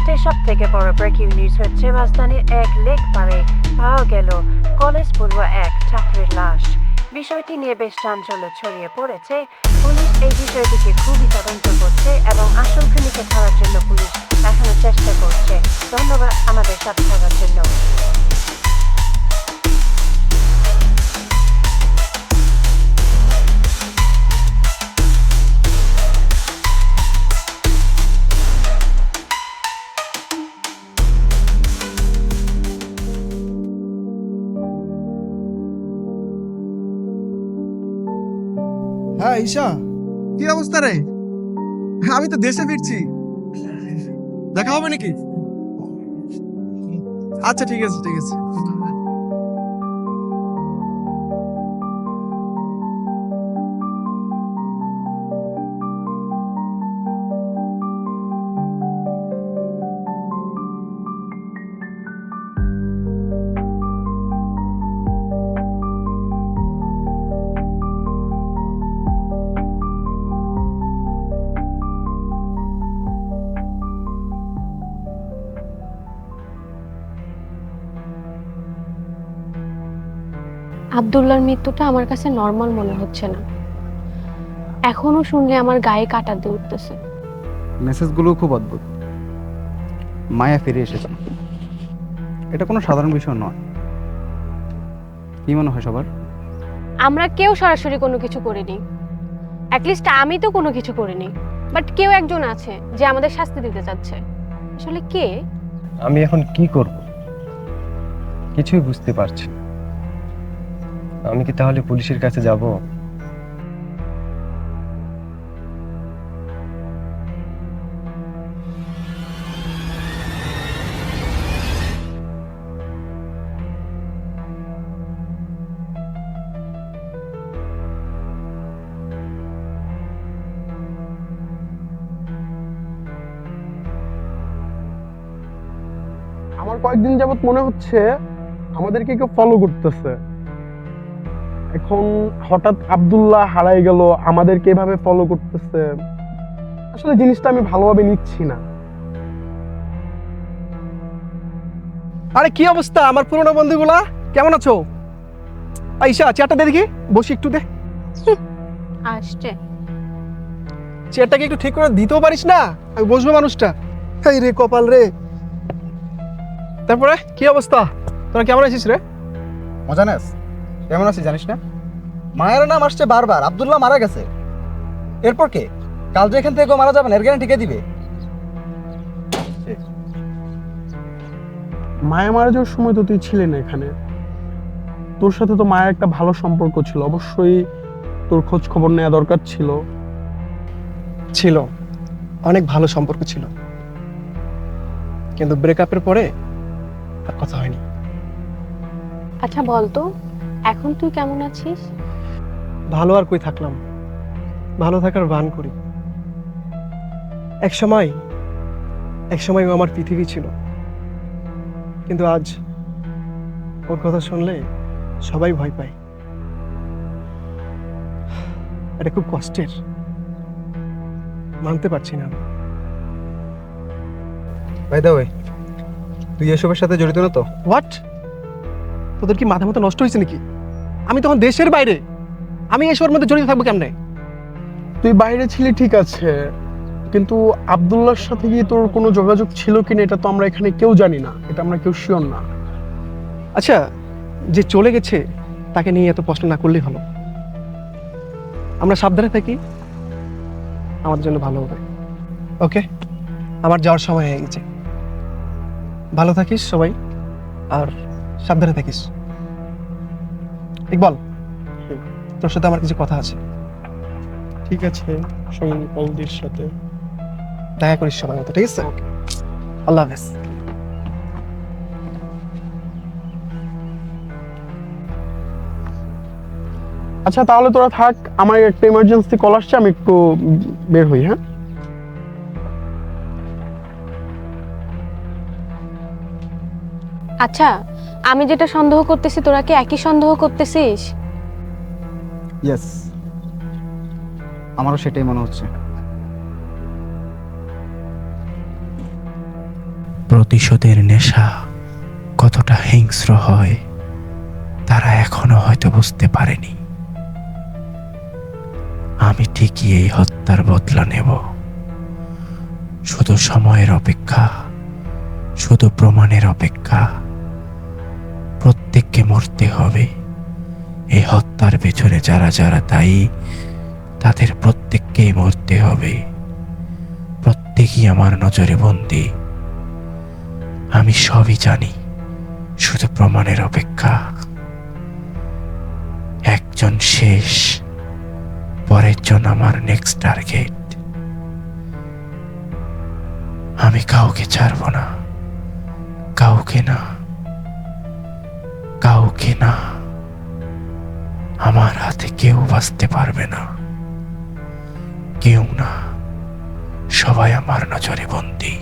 মুহূর্তে সবথেকে বড় ব্রেকিং নিউজ হচ্ছে রাজধানীর এক লেক পারে পাওয়া গেল কলেজ পড়ুয়া এক ছাত্রের লাশ। বিষয়টি নিয়ে বেশ চাঞ্চল্য ছড়িয়ে পড়েছে। পুলিশ এই বিষয়টিকে খুবই তদন্ত করছে এবং আসল খুনিকে ধরার জন্য পুলিশ এখনো চেষ্টা করছে। ধন্যবাদ আমাদের সাথে থাকার জন্য। হ্যাঁ ঈশা, কি অবস্থা রে? আমি তো দেশে ফিরছি, দেখা হবে নাকি? আচ্ছা ঠিক আছে ঠিক আছে। আব্দুল্লাহর মৃত্যুটা আমার কাছে নর্মাল মনে হচ্ছে না। এখনো শুনলে আমার গায়ে কাঁটা দিয়ে উঠতেছে। মেসেজগুলো খুব অদ্ভুত। মায়া ফিরে এসেছে, এটা কোনো সাধারণ বিষয় নয়। কি মনে হয় সবার? আমরা কেউ সরাসরি কোনো কিছু করিনি, অ্যাটলিস্ট আমি তো কোনো কিছু করিনি, বাট কেউ একজন আছে যে আমাদের শাস্তি দিতে চাচ্ছে। আসলে কে? আমি এখন কি করব কিছুই বুঝতে পারছি না। আমি কি তাহলে পুলিশের কাছে যাব? আমার কয়েকদিন যাবত মনে হচ্ছে আমাদেরকে কেউ ফলো করতেছে। এখন হঠাৎ আব্দুল্লাহ হারাই গেল, আমাদেরকে এভাবে ফলো করতেছে। আসলে জিনিসটা আমি ভালোভাবে নিচ্ছি না। আরে কি অবস্থা আমার পুরনো বন্ধুগুলা, কেমন আছো? আইসা চেয়ারটা দে দেখি, বসি একটু দে। আসছে। চেয়ারটাকে একটু ঠিক করে দিতেও পারিস না? আমি বসবো মানুষটা। এই রে কপাল রে। তারপরে কি অবস্থা, তোরা কেমন আছিস রে? মজা নেস? কেমন আছিস জানিস না? মায়ের নাম আসছে বারবার, আব্দুল্লাহ মারা গেছে। এরপর কে? কাল যে এখান থেকে কেউ মারা যাবে না, এর গ্যারান্টি কে দিবে? মায়া মারা যাওয়ার সময় তো তুই ছিলি না এখানে। তোর সাথে তো মায়ের একটা ভালো সম্পর্ক ছিল, অবশ্যই তোর খোঁজ খবর নেওয়া দরকার ছিল। ছিল, অনেক ভালো সম্পর্ক ছিল, কিন্তু ব্রেকআপের পরে আর কথা হয়নি। আচ্ছা বলতো, এখন তুই কেমন আছিস? ভালো আর কই থাকলাম, ভালো থাকার ভান করি। এক সময় ও আমার পৃথিবী ছিল, কিন্তু আজ ওর কথা শুনলে সবাই ভয় পায়। এটা খুব কষ্টের, মানতে পারছি না। বাই দ্য ওয়ে, তুই এসবের সাথে জড়িত না তো? হোয়াট? তোদের কি মাথা মতো নষ্ট হয়েছে নাকি? আমি তখন দেশের বাইরে, আমি এসবের মধ্যে জড়িত থাকবো কেমনে? তুই বাইরে ছিলি ঠিক আছে, কিন্তু আব্দুল্লাহর সাথে গিয়ে তোর কোনো যোগাযোগ ছিল কিনা এটা তো আমরা এখানে কেউ জানি না, এটা আমরা কেউ শিওর না। আচ্ছা, যে চলে গেছে তাকে নিয়ে এত প্রশ্ন না করলেই ভালো। আমরা সাবধানে থাকি, আমাদের জন্য ভালো হবে। ওকে, আমার যাওয়ার সময় হয়ে গেছে। ভালো থাকিস সবাই, আর সাবধানে থাকিস। ইকবাল, তোর সাথে আমার কিছু কথা আছে। ঠিক আছে, সঙ্গে কলদির সাথে দেখা করিস সময় মতো, ঠিক আছে? আল্লাহ হাফেজ। আচ্ছা তাহলে তোরা থাক, আমার একটা ইমার্জেন্সি কল আসছে, আমি একটু বের হই। হ্যাঁ আচ্ছা, আমি যেটা সন্দেহ করতেছি তোরা কি একই সন্দেহ করতেছিস? ইয়েস, আমারও সেটাই মনে হচ্ছে। প্রতিশোধের নেশা কতটা হিংস্র হয় তারা এখনো হয়তো বুঝতে পারেনি। আমি ঠিকই এই হত্যার বদলা নেব। শুধু সময়ের অপেক্ষা, শুধু প্রমাণের অপেক্ষা। প্রত্যেককে মরতে হবে। এই হত্যার পেছনে যারা যারা দায়ী তাদের প্রত্যেককেই মরতে হবে। প্রত্যেকই আমার নজরে বন্দী। আমি সবই জানি, শুধু প্রমাণের অপেক্ষা। একজন শেষ, পরের জন আমার নেক্সট টার্গেট। আমি কাউকে ছাড়ব না, কাউকে না, কাউকে না। আমার হাতে কেউ বাঁচতে পারবে না, কেউ না। সবাই আমার নজরে বন্দী।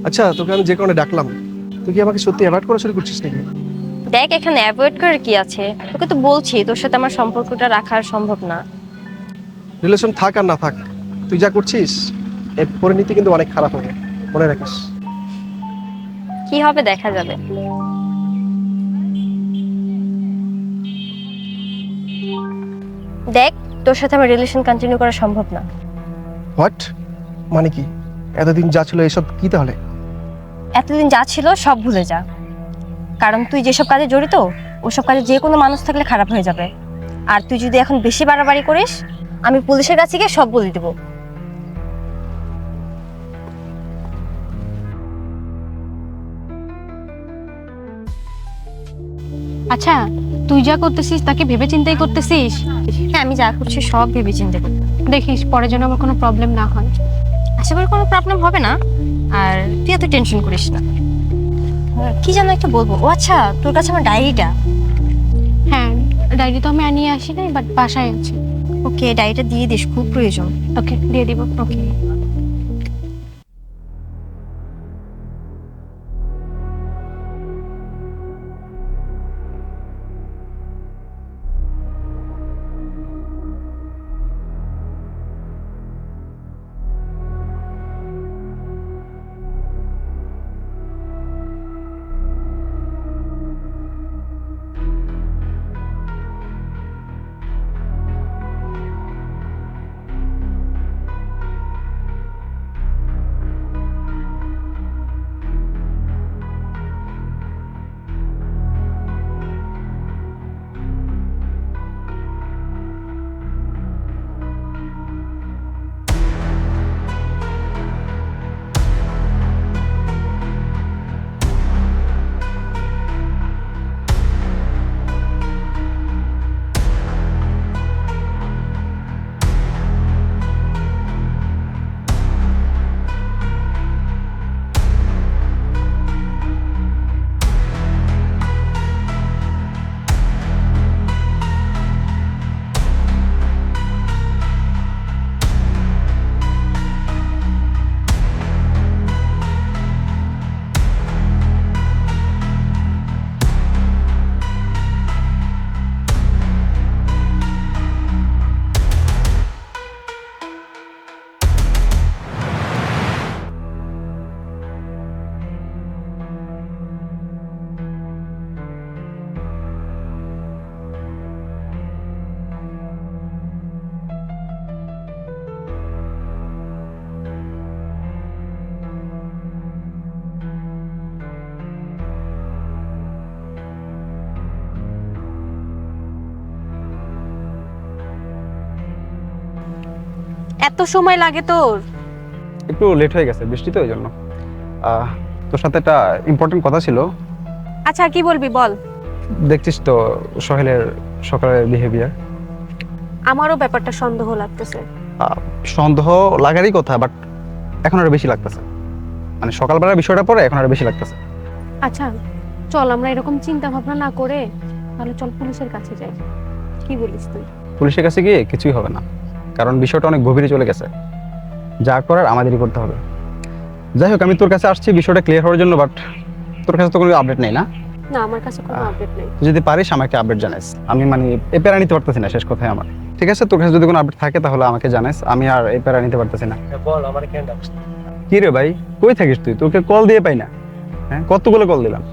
আচ্ছা, তোকে আমি যে কারণে ডাকলাম, তুই কি আমাকে সত্যি অ্যাভয়েড করা শুরু করছিস নাকি? দেখ, এখানে অ্যাভয়েড করার কি আছে? তোকে তো বলছি তোর সাথে আমার সম্পর্কটা রাখার সম্ভব না। রিলেশন থাক আর না থাক, তুই যা করছিস এর পরিণতি কিন্তু অনেক খারাপ হবে, মনে রাখিস। কি হবে দেখা যাবে। দেখ, তোর সাথে আমার রিলেশন কন্টিনিউ করা সম্ভব না। হোয়াট? মানে কি? এতদিন যা ছিল এসব কি তাহলে? এতদিন যা ছিল সব ভুলে যা, কারণ তুই যেসব কাজে জড়িত ওসব কাজে যে কোনো মানুষ থাকলে খারাপ হয়ে যাবে। আর তুই যদি এখন বেশি বাড়াবাড়ি করিস, আমি পুলিশের কাছে গিয়ে সব বলে দেবো। আচ্ছা, তুই যা করতেছিস তাকে ভেবে চিন্তাই করতেছিস? হ্যাঁ, আমি যা করছি সব ভেবে চিন্তা করতে। দেখিস পরে যেন আমার কোনো প্রবলেম না হয়। আশা করি কোনো প্রবলেম হবে না। আর তুই এত টেনশন করিস না। কি যেন একটা বলবো, ও আচ্ছা, তোর কাছে আমার ডায়েরিটা। হ্যাঁ, ডায়েরি তো আমি আনিয়ে আসি নাই, বাট বাসায় আছে। ওকে, ডায়েরিটা দিয়ে দিস, খুব প্রয়োজন। ওকে, দিয়ে দিব। ওকে। এত সময় লাগে তোর? একটু লেট হয়ে গেছে, বৃষ্টি তো, এই জন্য। তোর সাথে একটা ইম্পর্টেন্ট কথা ছিল। আচ্ছা কি বলবি বল। দেখছিস তো সোহেলের সকালের বিহেভিয়ার। আমারও ব্যাপারটা সন্দেহ লাগতেছে। সন্দেহ লাগারই কথা, বাট এখন আরো বেশি লাগতেছে। মানে সকালবেলার বিষয়টা পরে এখন আরো বেশি লাগতেছে। আচ্ছা চল আমরা এরকম চিন্তা ভাবনা না করে তাহলে চল পুলিশের কাছে যাই, কি বলিস তুই? পুলিশের কাছে গিয়ে কিছুই হবে না, কারণ বিষয়টা অনেক গভীরে চলে গেছে। যা করার আমাদেরই করতে হবে। যাই হোক, আমি তোর কাছে আসছি বিষয়টা ক্লিয়ার হওয়ার জন্য, বাট তোর কাছে তো কোনো আপডেট নেই না? না, আমার কাছে কোনো আপডেট নেই। তুই যদি পারিস আমাকে আপডেট জানাইস। আমি মানে এই প্যারা নিতে পারতেছি না, শেষ কথায় আমার। ঠিক আছে, তোর কাছে যদি কোনো আপডেট থাকে তাহলে আমাকে জানাইস, আমি আর এই প্যারা নিতে পারতেছি না। বল আমার কেন ডাকছিস? কি রে ভাই, কই থাকিস তুই? তোকে কল দিয়ে পাই না। হ্যাঁ, কতগুলো কল দিলাম।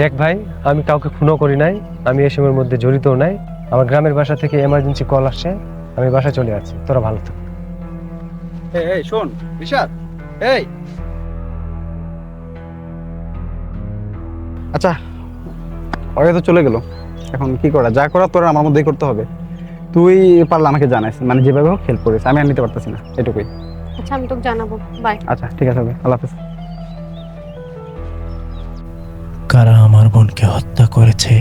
দেখ ভাই, আমি কাউকে খুনও করি নাই, আমি এসবের মধ্যে জড়িতও নাই। আমার গ্রামের বাসা থেকে এমার্জেন্সি কল আসছে, আমি বাসায় চলে যাচ্ছি। তোরা ভালো থাক। এই শোন রিশাদ, এই আচ্ছা, ওরা তো চলে গেল, এখন কি করা? যা করা তোরা আমার মধ্যেই করতে হবে। তুই পারলে আমাকে জানাইস, মানে যেভাবে হোক হেল্প করিস। আমি আর নিতে পারতেছি না, এটুকুই। আচ্ছা আমি তোকে জানাবো, বাই। আচ্ছা ঠিক আছে, আল্লাহ হাফেজ। কারা আমার বোনকে হত্যা করেছে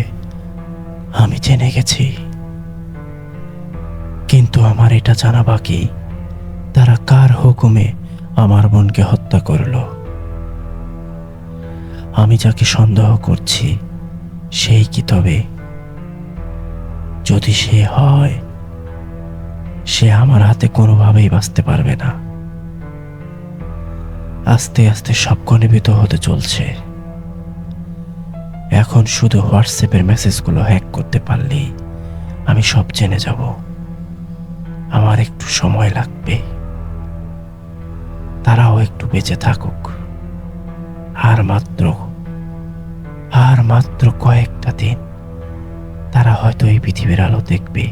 আমি জেনে গেছি, কিন্তু আমার এটা জানা বাকি, তারা কার হুকুমে আমার বোনকে হত্যা করলো। আমি যাকে সন্দেহ করছি সেই কি তবে? যদি সে হয়, সে আমার হাতে কোনোভাবেই বাঁচতে পারবে না। আস্তে আস্তে সব ঘনীভূত হতে চলছে। এখন শুধু হোয়াটসঅ্যাপের মেসেজগুলো হ্যাক করতে পারলেই আমি সব জেনে যাব। আমার একটু সময় লাগবে, তারাও একটু বেঁচে থাকুক। আর মাত্র কয়েকটা দিন তারা হয়তো এই পৃথিবীর আলো দেখবে,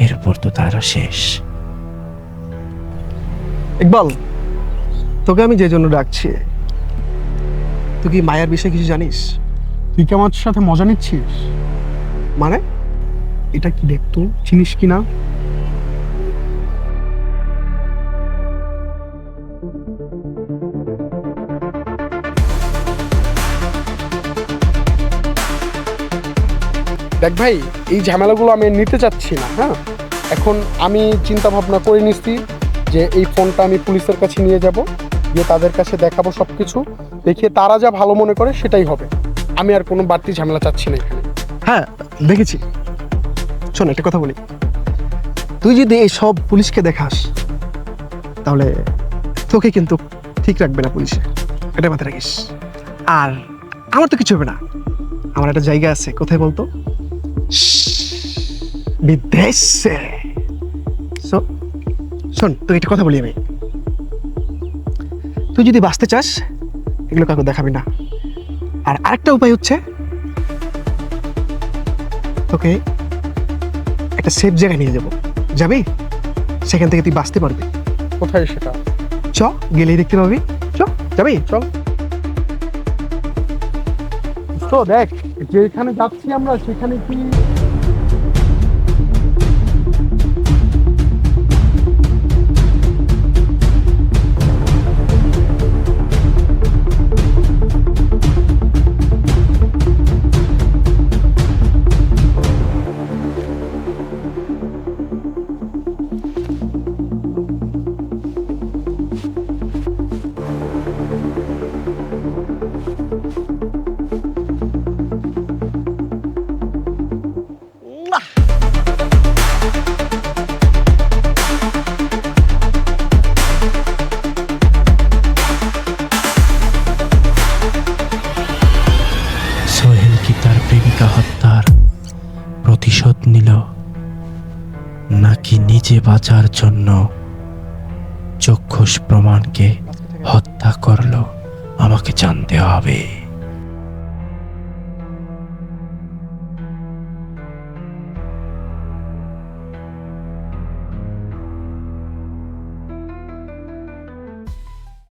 এরপর তো তারা শেষ। ইকবাল, তোকে আমি যে জন্য ডাকছি, তুই কি মায়ার বিষয়ে কিছু জানিস? তুই কি আমার সাথে মজা নিচ্ছিস? মানে এটা কি দেখতো, চিনিস কি না? দেখ ভাই, এই ঝামেলাগুলো আমি নিতে চাচ্ছি না। হ্যাঁ, এখন আমি চিন্তা ভাবনা করে নিচ্ছি যে এই ফোনটা আমি পুলিশের কাছে নিয়ে যাব, গিয়ে তাদের কাছে দেখাবো সব কিছু, দেখিয়ে তারা যা ভালো মনে করে সেটাই হবে। আমি আর কোনো বাড়তি ঝামেলা চাচ্ছি না এখানে। হ্যাঁ দেখেছি। শোন একটা কথা বলি, তুই যদি এই সব পুলিশকে দেখাস তাহলে তোকে কিন্তু ঠিক রাখবে না পুলিশে, এটা মাথায় রাখিস। আর আমার তো কিছু হবে না, আমার একটা জায়গা আছে। কোথায় বলতো? বিদেশে। শোন, তুই একটা কথা বলি আমি, তুই যদি বাঁচতে চাস এগুলো কাউকে দেখাবি না। আর আরেকটা উপায় হচ্ছে, তোকে একটা সেফ জায়গায় নিয়ে যাবো, যাবি? সেখান থেকে তুই বাঁচতে পারবি। কোথায় সেটা? চ, গেলেই দেখতে পাবি। চ, যাবি? চল। তো দেখ, যেখানে যাচ্ছি আমরা সেখানে কি সোহেল কি তার প্রেমিকা হত্যার প্রতিশোধ নিল, নাকি নিজে বাঁচার জন্য চক্ষুষ প্রমাণকে হত্যা করলো? আমাকে জানতে হবে।